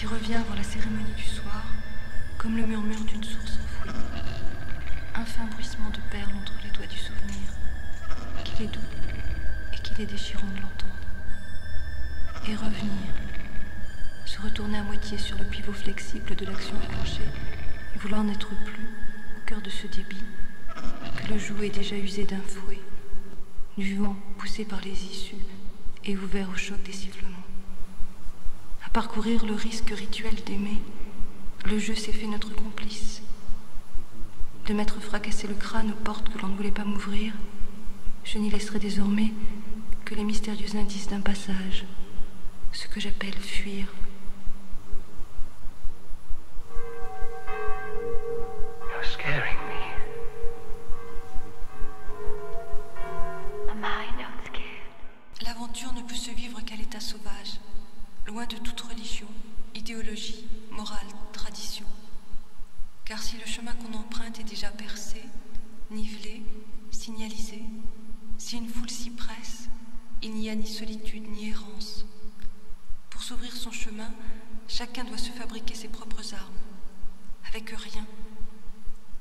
qui revient avant la cérémonie du soir, comme le murmure d'une source enfouie. Un fin bruissement de perles entre les doigts du souvenir, qu'il est doux et qu'il est déchirant de l'entendre. Et revenir, se retourner à moitié sur le pivot flexible de l'action enclenchée et vouloir n'être plus, au cœur de ce débit, que le joug est déjà usé d'un fouet, du vent poussé par les issues et ouvert au choc des sifflements. À parcourir le risque rituel d'aimer, le jeu s'est fait notre complice. De m'être fracassé le crâne aux portes que l'on ne voulait pas m'ouvrir, je n'y laisserai désormais que les mystérieux indices d'un passage, ce que j'appelle fuir. You're scaring me. Am I not scared? L'aventure ne peut se vivre qu'à l'état sauvage, loin de toute religion, idéologie, morale, tradition. Car si le chemin qu'on emprunte est déjà percé, nivelé, signalisé, si une foule s'y presse, il n'y a ni solitude ni errance. Pour s'ouvrir son chemin, chacun doit se fabriquer ses propres armes, avec rien.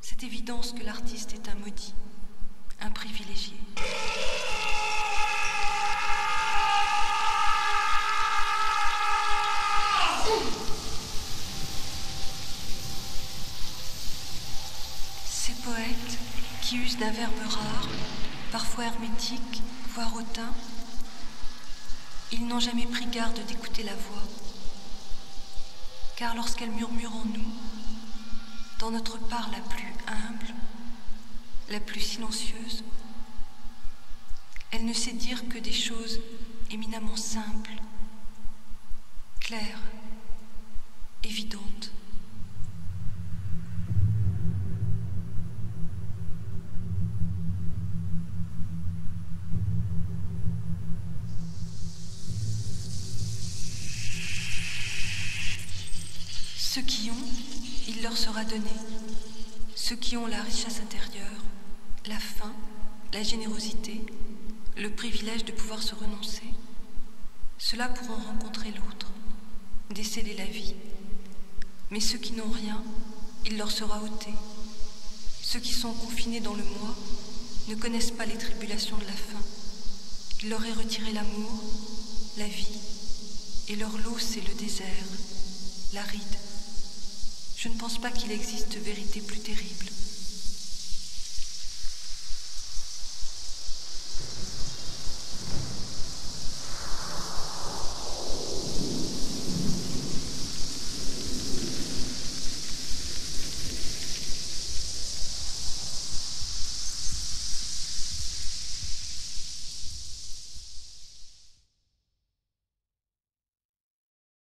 Cette évidence que l'artiste est un maudit, un privilégié. Ces poètes qui usent d'un verbe rare, parfois hermétique, voire hautain, ils n'ont jamais pris garde d'écouter la voix. Car lorsqu'elle murmure en nous, dans notre part la plus humble, la plus silencieuse, elle ne sait dire que des choses éminemment simples, claires, évidentes. Ceux qui ont, il leur sera donné. Ceux qui ont la richesse intérieure, la faim, la générosité, le privilège de pouvoir se renoncer, ceux-là pourront rencontrer l'autre, déceler la vie. Mais ceux qui n'ont rien, il leur sera ôté. Ceux qui sont confinés dans le moi ne connaissent pas les tribulations de la faim. Il leur est retiré l'amour, la vie, et leur lot c'est le désert, l'aride. Je ne pense pas qu'il existe vérité plus terrible.